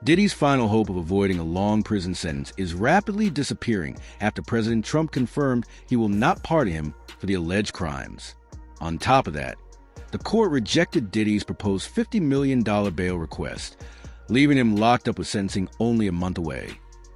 Diddy's final hope of avoiding a long prison sentence is rapidly disappearing after President Trump confirmed he will not pardon him for the alleged crimes. On top of that, the court rejected Diddy's proposed $50 million bail request, leaving him locked up with sentencing only a month away.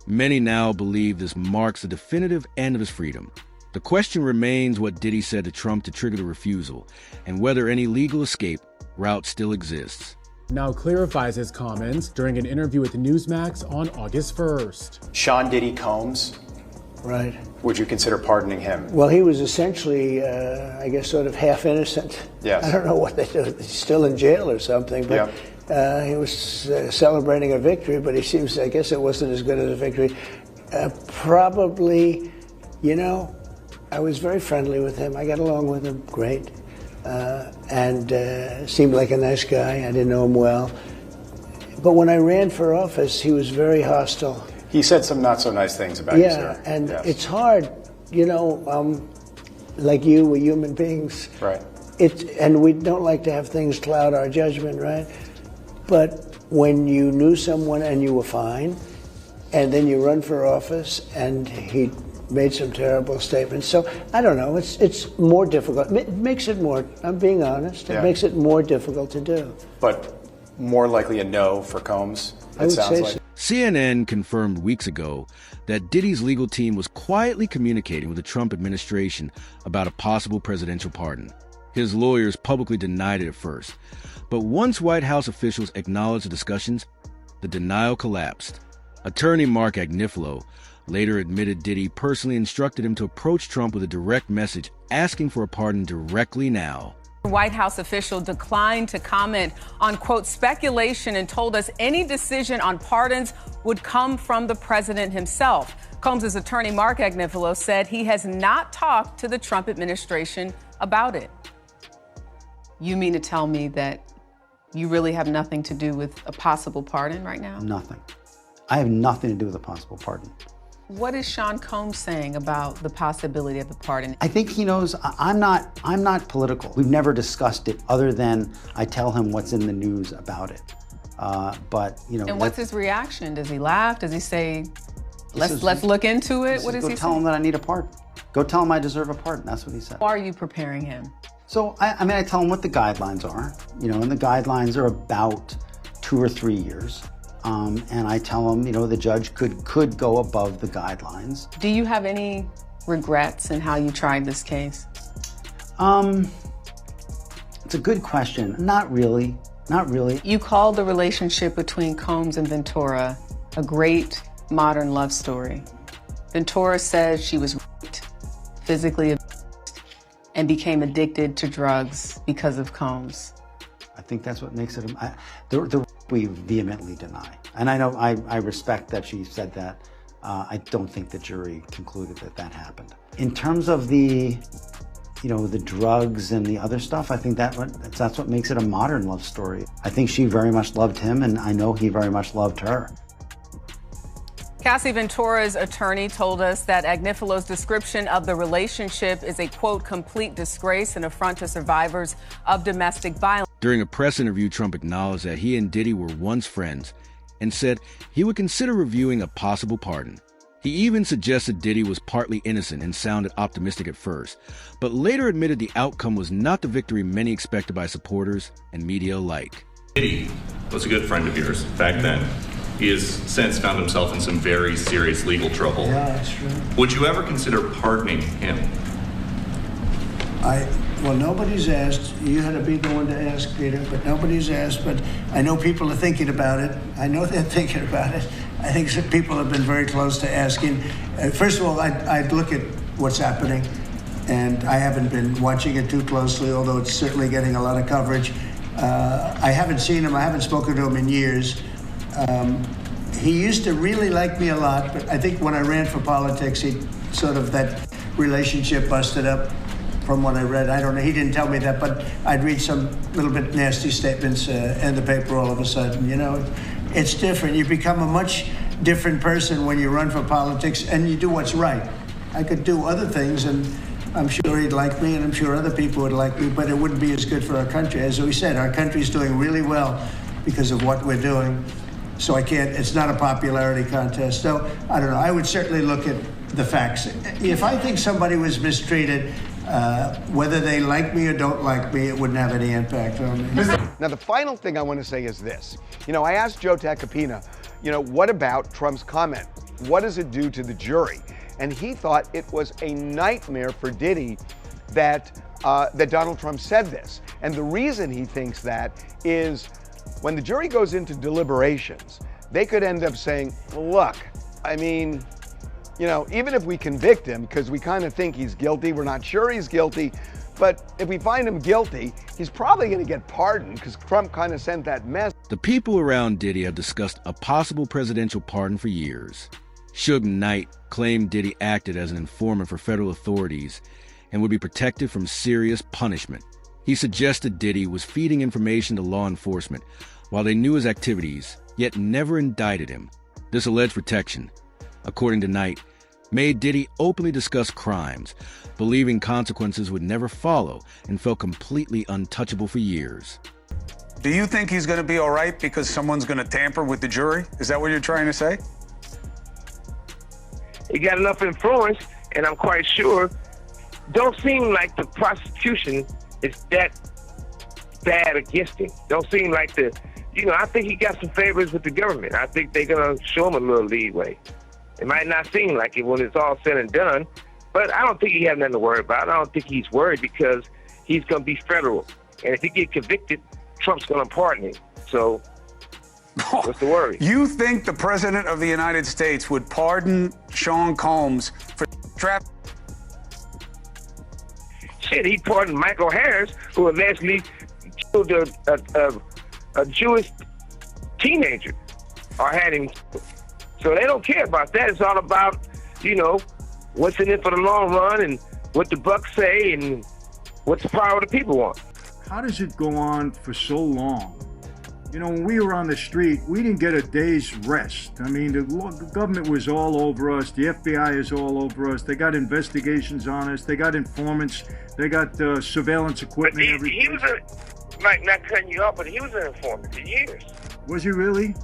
Many now believe this marks the definitive end of his freedom. The question remains what Diddy said to Trump to trigger the refusal, and whether any legal escape route still exists. Now clarifies his comments during an interview with Newsmax on August 1st. Sean Diddy Combs, Right. would you consider pardoning him? Well, he was essentially, I guess, sort of half innocent. Yes. I don't know what they do. He's still in jail or something, but he was celebrating a victory, but he seems, I guess it wasn't as good as a victory. Probably, I was very friendly with him. I got along with him great. And seemed like a nice guy. I didn't know him well. But when I ran for office, he was very hostile. He said some not so nice things about you, sir. Yeah, and it's hard, like you, we're human beings. Right. And we don't like to have things cloud our judgment, right? But when you knew someone and you were fine, and then you run for office and he made some terrible statements. So I don't know, it's more difficult. It makes it more, I'm being honest, it makes it more difficult to do. But more likely a no for Combs, I would sounds say like. so. CNN confirmed weeks ago that Diddy's legal team was quietly communicating with the Trump administration about a possible presidential pardon. His lawyers publicly denied it at first. But once White House officials acknowledged the discussions, the denial collapsed. Attorney Mark Agnifilo later admitted Diddy personally instructed him to approach Trump with a direct message asking for a pardon directly now. The White House official declined to comment on, quote, speculation and told us any decision on pardons would come from the president himself. Combs' attorney, Mark Agnifilo, said he has not talked to the Trump administration about it. You mean to tell me that you really have nothing to do with a possible pardon right now? Nothing. I have nothing to do with a possible pardon. What is Sean Combs saying about the possibility of a pardon? I think he knows I'm not political. We've never discussed it other than I tell him what's in the news about it. And what's his reaction? Does he laugh? Does he say, let's look into it? What does he say? Go tell him that I need a pardon. Go tell him I deserve a pardon. That's what he said. How are you preparing him? So, I tell him what the guidelines are, and the guidelines are about 2 or 3 years. And I tell him, the judge could go above the guidelines. Do you have any regrets in how you tried this case? It's a good question. Not really. Not really. You called the relationship between Combs and Ventura a great modern love story. Ventura says she was raped, physically abused, and became addicted to drugs because of Combs. I think that's what makes it, we vehemently deny. And I know, I respect that she said that. I don't think the jury concluded that happened. In terms of the drugs and the other stuff, I think that's what makes it a modern love story. I think she very much loved him, and I know he very much loved her. Cassie Ventura's attorney told us that Agnifilo's description of the relationship is a, quote, complete disgrace and affront to survivors of domestic violence. During a press interview, Trump acknowledged that he and Diddy were once friends and said he would consider reviewing a possible pardon. He even suggested Diddy was partly innocent and sounded optimistic at first, but later admitted the outcome was not the victory many expected by supporters and media alike. Diddy was a good friend of yours back then. He has since found himself in some very serious legal trouble. Yeah, that's true. Would you ever consider pardoning him? Well, nobody's asked. You had to be the one to ask, Peter, but nobody's asked. But I know people are thinking about it. I know they're thinking about it. I think some people have been very close to asking. First of all, I'd look at what's happening, and I haven't been watching it too closely, although it's certainly getting a lot of coverage. I haven't seen him. I haven't spoken to him in years. He used to really like me a lot, but I think when I ran for politics, that relationship busted up from what I read. I don't know, he didn't tell me that, but I'd read some little bit nasty statements in the paper all of a sudden. It's different. You become a much different person when you run for politics and you do what's right. I could do other things, and I'm sure he'd like me, and I'm sure other people would like me, but it wouldn't be as good for our country. As we said, our country's doing really well because of what we're doing. So I can't, it's not a popularity contest. So I don't know, I would certainly look at the facts. If I think somebody was mistreated, whether they like me or don't like me, it wouldn't have any impact on me. Now, the final thing I want to say is this. I asked Joe Tacopina, what about Trump's comment? What does it do to the jury? And he thought it was a nightmare for Diddy that Donald Trump said this. And the reason he thinks that is when the jury goes into deliberations, they could end up saying, look, I mean, even if we convict him, because we kind of think he's guilty, we're not sure he's guilty, but if we find him guilty, he's probably going to get pardoned because Trump kind of sent that message. The people around Diddy have discussed a possible presidential pardon for years. Suge Knight claimed Diddy acted as an informant for federal authorities and would be protected from serious punishment. He suggested Diddy was feeding information to law enforcement while they knew his activities, yet never indicted him. This alleged protection, according to Knight, made Diddy openly discuss crimes, believing consequences would never follow, and felt completely untouchable for years. Do you think he's going to be all right because someone's going to tamper with the jury? Is that what you're trying to say? He got enough influence, and I'm quite sure, don't seem like the prosecution is that bad against him. Don't seem like I think he got some favors with the government. I think they're going to show him a little leeway. It might not seem like it when it's all said and done, but I don't think he has nothing to worry about. I don't think he's worried because he's going to be federal. And if he get convicted, Trump's going to pardon him. So what's the worry? You think the President of the United States would pardon Sean Combs for trap? Shit, he pardoned Michael Harris, who allegedly killed a Jewish teenager, or had him. So they don't care about that. It's all about, what's in it for the long run and what the bucks say and what the power of the people want. How does it go on for so long? When we were on the street, we didn't get a day's rest. I mean, the government was all over us. The FBI is all over us. They got investigations on us. They got informants. They got surveillance equipment. But he was not cutting you off, but he was an informant for years. Was he really?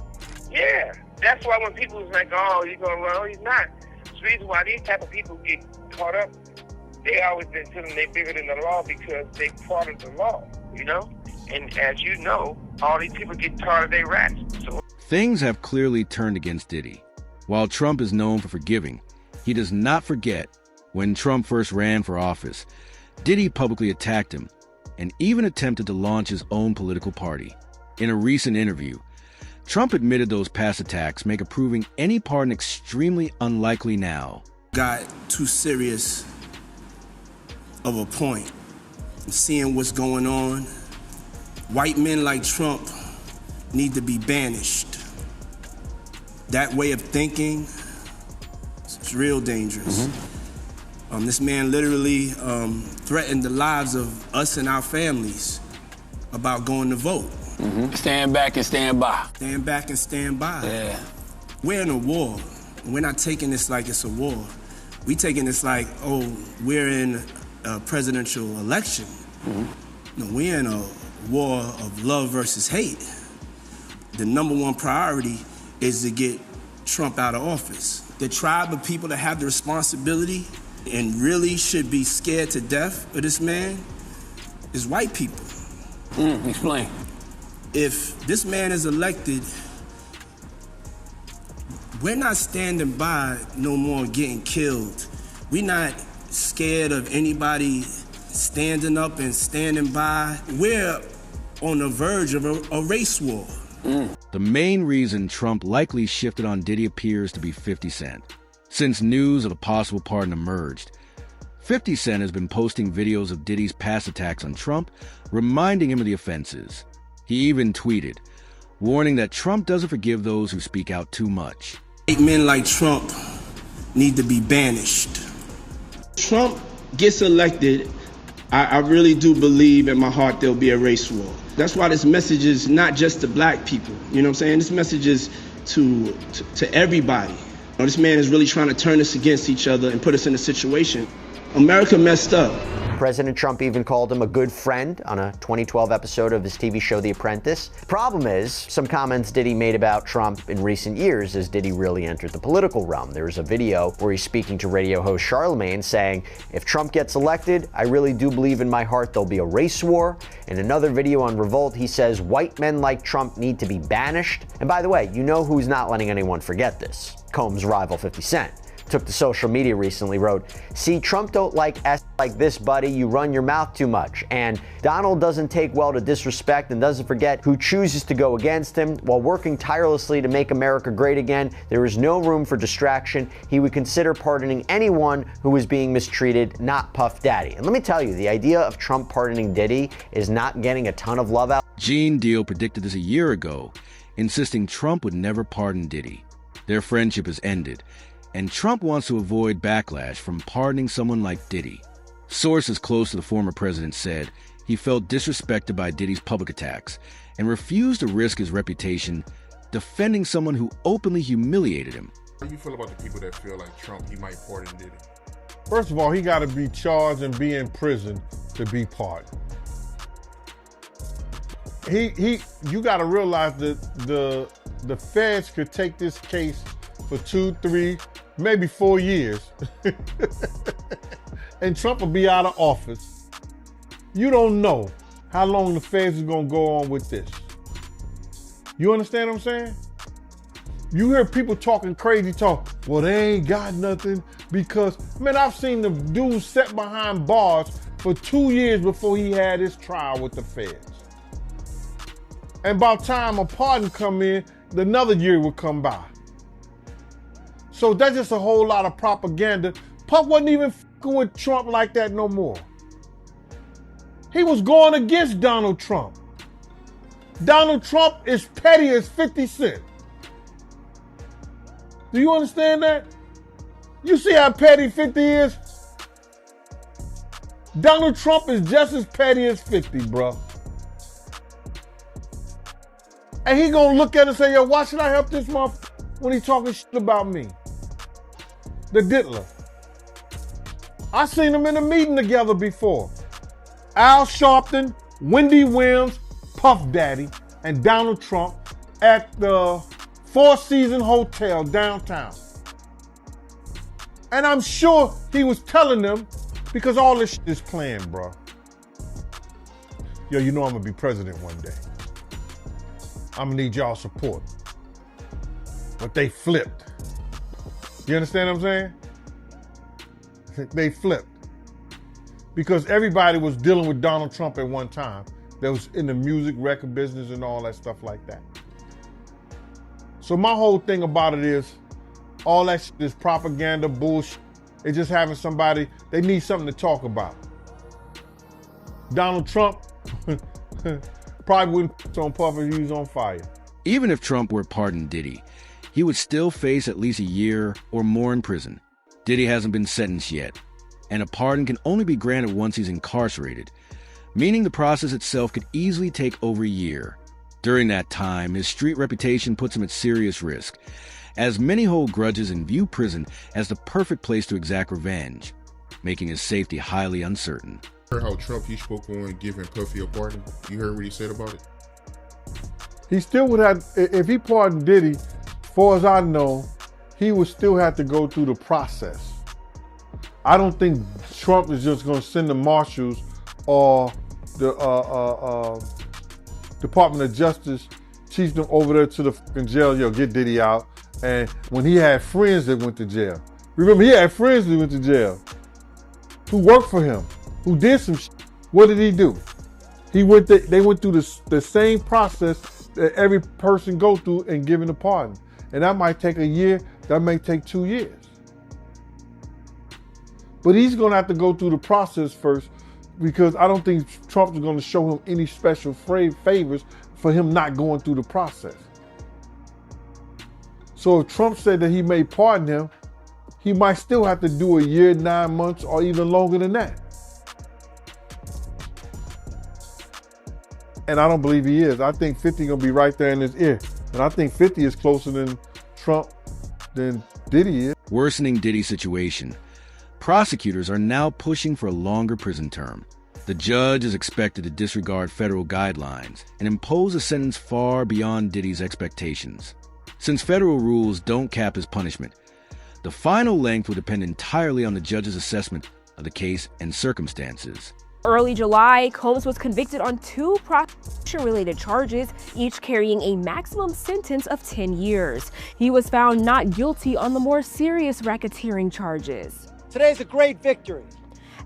Yeah. That's why when people was like, oh, he's going to run, he's not. It's the reason why these type of people get caught up, they always been telling them they're bigger than the law because they part of the law, And as you know, all these people get tired of their rats. So things have clearly turned against Diddy. While Trump is known for forgiving, he does not forget when Trump first ran for office, Diddy publicly attacked him and even attempted to launch his own political party. In a recent interview, Trump admitted those past attacks make approving any pardon extremely unlikely now. Got too serious of a point. Seeing what's going on, white men like Trump need to be banished. That way of thinking is real dangerous. This man literally threatened the lives of us and our families about going to vote. Stand back and stand by. Stand back and stand by. Yeah. We're in a war. We're not taking this like it's a war. We're taking this like, we're in a presidential election. No, we're in a war of love versus hate. The number one priority is to get Trump out of office. The tribe of people that have the responsibility and really should be scared to death of this man is white people. Explain. If this man is elected, we're not standing by no more getting killed. We're not scared of anybody standing up and standing by. We're on the verge of a race war. The main reason Trump likely shifted on Diddy appears to be 50 Cent. Since news of a possible pardon emerged, 50 Cent has been posting videos of Diddy's past attacks on Trump, reminding him of the offenses. He even tweeted, warning that Trump doesn't forgive those who speak out too much. White men like Trump need to be banished. Trump gets elected, I really do believe in my heart there'll be a race war. That's why this message is not just to black people. You know what I'm saying? This message is to everybody. This man is really trying to turn us against each other and put us in a situation America messed up. President Trump even called him a good friend on a 2012 episode of his TV show The Apprentice. Problem is, some comments Diddy made about Trump in recent years as Diddy really entered the political realm. There's a video where he's speaking to radio host Charlemagne saying, if Trump gets elected, I really do believe in my heart there'll be a race war. In another video on Revolt, he says white men like Trump need to be banished. And by the way, you know who's not letting anyone forget this? Combs' rival 50 Cent. Took to social media recently, wrote, see, Trump don't like S like this, buddy, you run your mouth too much. And Donald doesn't take well to disrespect and doesn't forget who chooses to go against him. While working tirelessly to make America great again, there is no room for distraction. He would consider pardoning anyone who is being mistreated, not Puff Daddy. And let me tell you, the idea of Trump pardoning Diddy is not getting a ton of love out. Gene Deal predicted this a year ago, insisting Trump would never pardon Diddy. Their friendship has ended, and Trump wants to avoid backlash from pardoning someone like Diddy. Sources close to the former president said he felt disrespected by Diddy's public attacks and refused to risk his reputation defending someone who openly humiliated him. How do you feel about the people that feel like Trump, he might pardon Diddy? First of all, he got to be charged and be in prison to be pardoned. You got to realize that the feds could take this case for 2, 3, maybe 4 years. And Trump will be out of office. You don't know how long the feds is going to go on with this. You understand what I'm saying? You hear people talking crazy talk, well, they ain't got nothing because, man, I've seen the dude set behind bars for 2 years before he had his trial with the feds. And by the time a pardon come in, another year would come by. So that's just a whole lot of propaganda. Puff wasn't even fucking with Trump like that no more. He was going against Donald Trump. Donald Trump is petty as 50 Cent. Do you understand that? You see how petty 50 is? Donald Trump is just as petty as 50, bro. And he gonna look at it and say, yo, why should I help this motherfucker when he talking shit about me? The diddler. I seen them in a meeting together before. Al Sharpton, Wendy Williams, Puff Daddy, and Donald Trump at the Four Seasons Hotel downtown. And I'm sure he was telling them because all this shit is planned, bro. Yo, you know I'm gonna be president one day. I'm gonna need y'all support. But they flipped. You understand what I'm saying? They flipped. Because everybody was dealing with Donald Trump at one time. That was in the music record business and all that stuff like that. So my whole thing about it is, all that shit is propaganda, bullshit. It's just having somebody, they need something to talk about. Donald Trump probably wouldn't put on Puff if he was on fire. Even if Trump were pardoned Diddy, he would still face at least a year or more in prison. Diddy hasn't been sentenced yet, and a pardon can only be granted once he's incarcerated, meaning the process itself could easily take over a year. During that time, his street reputation puts him at serious risk, as many hold grudges and view prison as the perfect place to exact revenge, making his safety highly uncertain. You heard how Trump, he spoke on giving Puffy a pardon? You heard what he said about it? He still would have, if he pardoned Diddy, as far as I know, he would still have to go through the process. I don't think Trump is just going to send the marshals or the Department of Justice, teach them over there to the fucking jail, yo, get Diddy out. And when he had friends that went to jail. Remember, he had friends that went to jail who worked for him, who did some shit. What did he do? They went through the same process that every person go through in giving a pardon. And that might take a year, that may take 2 years. But he's gonna have to go through the process first, because I don't think Trump is gonna show him any special favors for him not going through the process. So if Trump said that he may pardon him, he might still have to do a year, 9 months, or even longer than that. And I don't believe he is. I think 50 gonna be right there in his ear. And I think 50 is closer than Trump than Diddy is. Worsening Diddy's situation, Prosecutors are now pushing for a longer prison term. The judge is expected to disregard federal guidelines and impose a sentence far beyond Diddy's expectations. Since federal rules don't cap his punishment, the final length will depend entirely on the judge's assessment of the case and circumstances. Early July, Combs was convicted on 2 prostitution-related charges, each carrying a maximum sentence of 10 years. He was found not guilty on the more serious racketeering charges. Today's a great victory.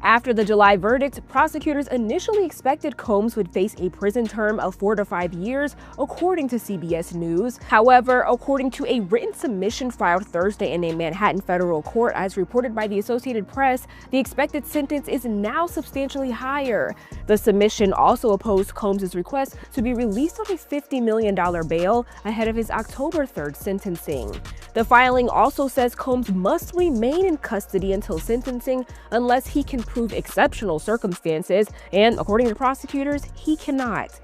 After the July verdict, prosecutors initially expected Combs would face a prison term of 4 to 5 years, according to CBS News. However, according to a written submission filed Thursday in a Manhattan federal court, as reported by the Associated Press, the expected sentence is now substantially higher. The submission also opposed Combs' request to be released on a $50 million bail ahead of his October 3rd sentencing. The filing also says Combs must remain in custody until sentencing unless he can prove exceptional circumstances, and according to prosecutors, he cannot.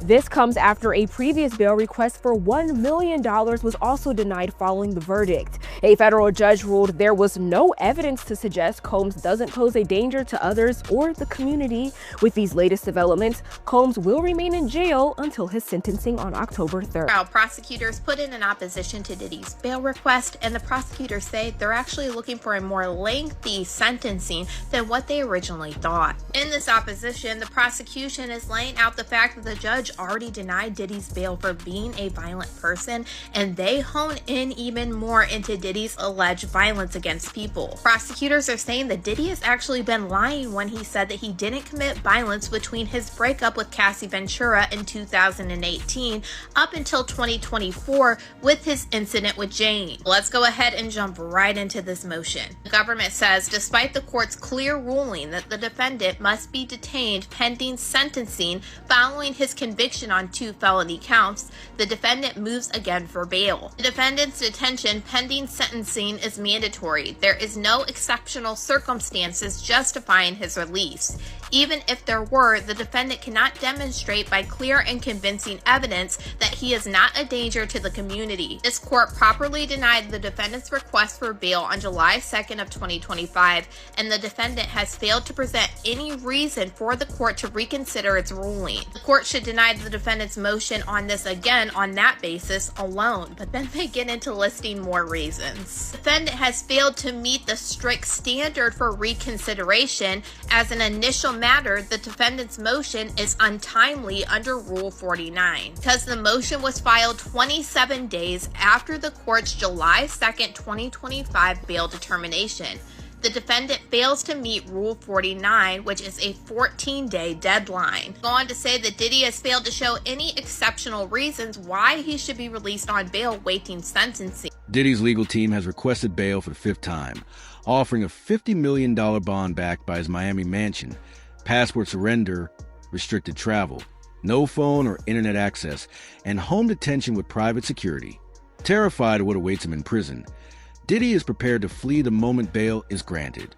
This comes after a previous bail request for $1 million was also denied following the verdict. A federal judge ruled there was no evidence to suggest Combs doesn't pose a danger to others or the community. With these latest developments, Combs will remain in jail until his sentencing on October 3rd. Prosecutors put in an opposition to Diddy's bail request, and the prosecutors say they're actually looking for a more lengthy sentencing than what they originally thought. In this opposition, the prosecution is laying out the fact that the judge already denied Diddy's bail for being a violent person, and they hone in even more into Diddy's alleged violence against people. Prosecutors are saying that Diddy has actually been lying when he said that he didn't commit violence between his breakup with Cassie Ventura in 2018 up until 2024 with his incident with Jane. Let's go ahead and jump right into this motion. The government says despite the court's clear ruling that the defendant must be detained pending sentencing following his conviction on 2 felony counts, the defendant moves again for bail. The defendant's detention pending sentencing is mandatory. There is no exceptional circumstances justifying his release. Even if there were, the defendant cannot demonstrate by clear and convincing evidence that he is not a danger to the community. This court properly denied the defendant's request for bail on July 2nd of 2025, and the defendant has failed to present any reason for the court to reconsider its ruling. The court should deny the defendant's motion on this again on that basis alone, but then they get into listing more reasons. The defendant has failed to meet the strict standard for reconsideration. As an initial matter, the defendant's motion is untimely under Rule 49 because the motion was filed 27 days after the court's July 2nd, 2025 bail determination. The defendant fails to meet Rule 49, which is a 14-day deadline. Go on to say that Diddy has failed to show any exceptional reasons why he should be released on bail waiting sentencing. Diddy's legal team has requested bail for the 5th time, offering a $50 million bond backed by his Miami mansion, passport surrender, restricted travel, no phone or internet access, and home detention with private security. Terrified of what awaits him in prison, Diddy is prepared to flee the moment bail is granted.